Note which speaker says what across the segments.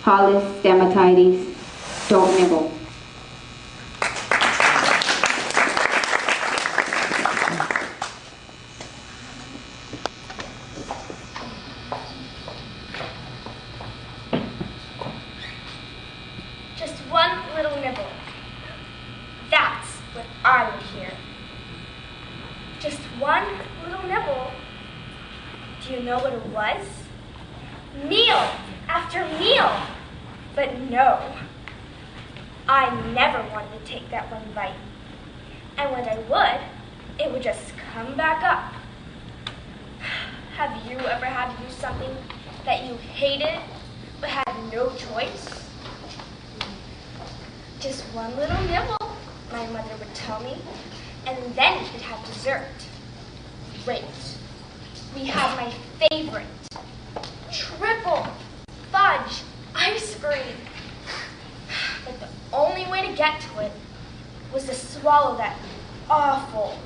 Speaker 1: Hollis Stam, don't nibble.
Speaker 2: Just one little nibble. That's what I would hear. Just one little nibble. Do you know what it was? Meal after meal. But no, I never wanted to take that one bite. And when I would, it would just come back up. Have you ever had to do something that you hated but had no choice? Just one little nibble, my mother would tell me, and then we'd have dessert. Wait, we have my favorite, triple fudge ice cream. But the only way to get to it was to swallow that awful,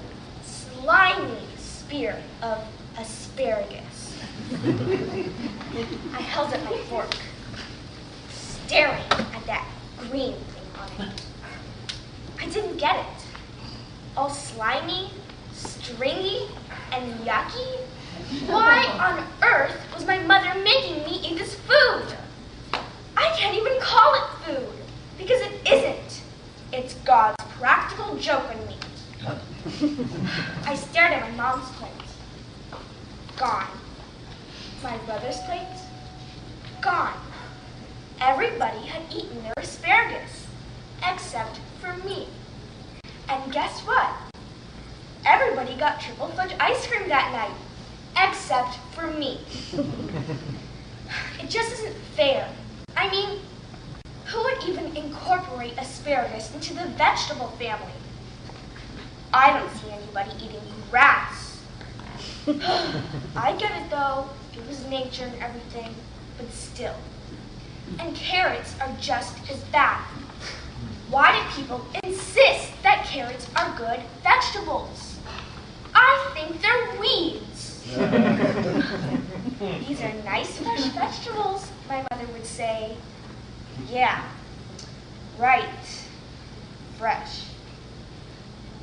Speaker 2: slimy spear of asparagus. I held up my fork, staring at that green thing on it. I didn't get it. All slimy, stringy, and yucky? Why on earth was my mother making me eat this food? I can't even call it food, because it isn't. It's God's practical joke on me. I stared at my mom's plate. Gone. My brother's plate? Gone. Everybody had eaten their asparagus, except for me. And guess what? Everybody got triple fudge ice cream that night, except for me. It just isn't fair. I mean, who would even incorporate asparagus into the vegetable family? I don't see anybody eating grass. I get it though, it was nature and everything, but still. And carrots are just as bad. Why do people insist that carrots are good vegetables? I think they're weeds. These are nice fresh vegetables, my mother would say. Yeah, right, fresh.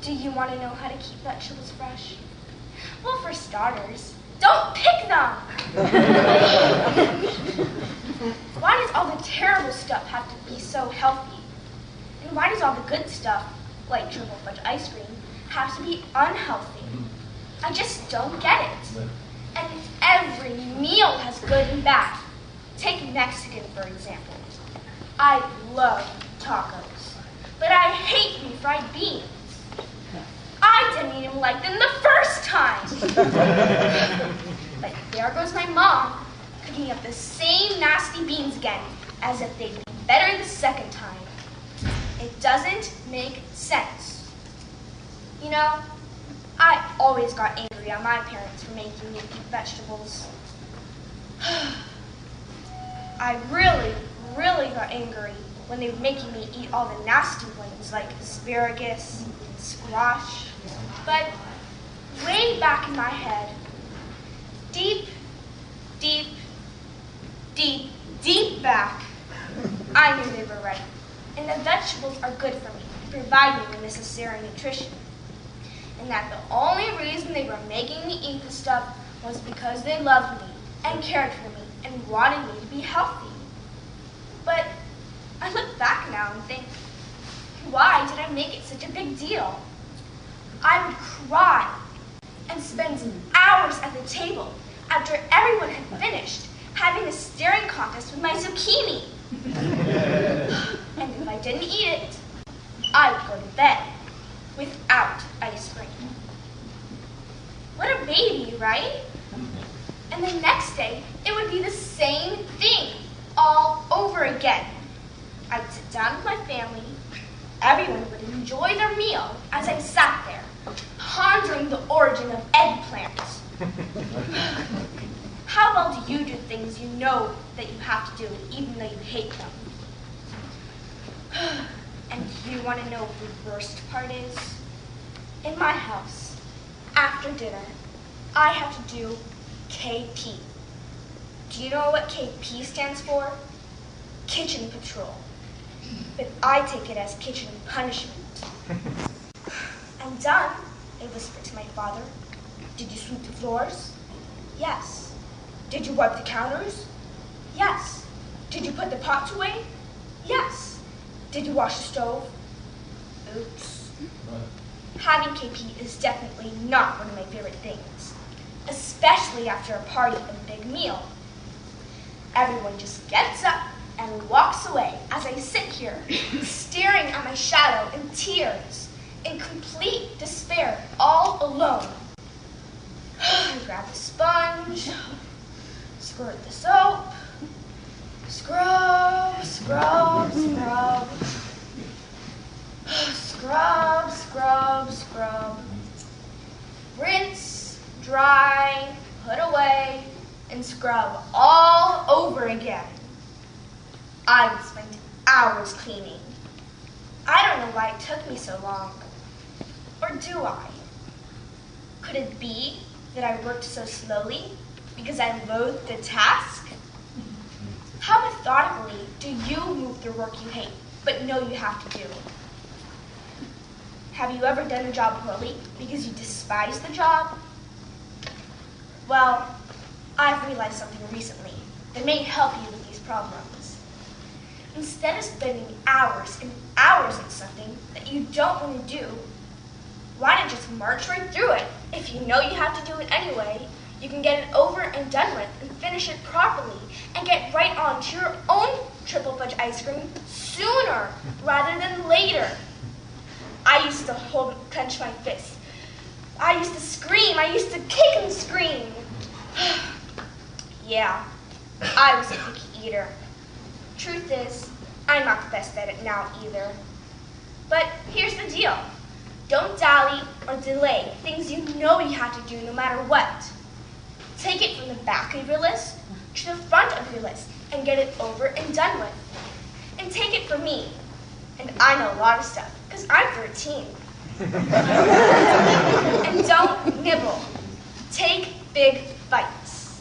Speaker 2: Do you want to know how to keep vegetables fresh? Well, for starters, don't pick them. Why does all the terrible stuff have to be so healthy? And why does all the good stuff, like triple fudge ice cream, have to be unhealthy? I just don't get it. And every meal has good and bad. Take Mexican, for example. I love tacos, but I hate refried beans. I didn't even like them the first time. But there goes my mom, cooking up the same nasty beans again, as if they'd be better the second time. It doesn't make sense. You know, I always got angry at my parents for making me eat vegetables. I really got angry when they were making me eat all the nasty ones like asparagus, squash. But way back in my head, deep back, I knew they were right. And the vegetables are good for me, providing the necessary nutrition. And that the only reason they were making me eat the stuff was because they loved me and cared for me and wanted me to be healthy. But I look back now and think, why did I make it such a big deal? I would cry and spend hours at the table after everyone had finished having a staring contest with my zucchini. And if I didn't eat it, I would go to bed without ice cream. What a baby, right? And the next day, it would be the same thing all over again. I'd sit down with my family. Everyone would enjoy their meal as I sat there, pondering the origin of eggplants. How well do you do things you know that you have to do, even though you hate them? And do you want to know what the worst part is? In my house, after dinner, I have to do KP. Do you know what KP stands for? kitchen patrol, but I take it as kitchen punishment. I'm done, I whispered to my father. Did you sweep the floors? Yes. Did you wipe the counters? Yes. Did you put the pots away? Yes. Did you wash the stove? Oops. Having KP is definitely not one of my favorite things, especially after a party and a big meal. Everyone just gets up and walks away as I sit here, staring at my shadow in tears, in complete despair, all alone. I grab the sponge, squirt the soap, scrub, scrub, scrub, scrub, scrub, scrub, rinse, dry, put away, and scrub all over again. I would spend hours cleaning. I don't know why it took me so long. Or do I? Could it be that I worked so slowly because I loathed the task? How methodically do you move through work you hate, but know you have to do? Have you ever done a job poorly because you despise the job? Well, I've realized something recently that may help you with these problems. Instead of spending hours and hours on something that you don't want to do, why not just march right through it? If you know you have to do it anyway, you can get it over and done with and finish it properly and get right on to your own triple fudge ice cream sooner rather than later. I used to clench my fists. I used to scream. I used to kick and scream. Yeah, I was a picky eater. Truth is, I'm not the best at it now either. But here's the deal. Don't dally or delay things you know you have to do no matter what. Take it from the back of your list to the front of your list and get it over and done with. And take it from me. And I know a lot of stuff, because I'm 13. And don't nibble. Take big bites.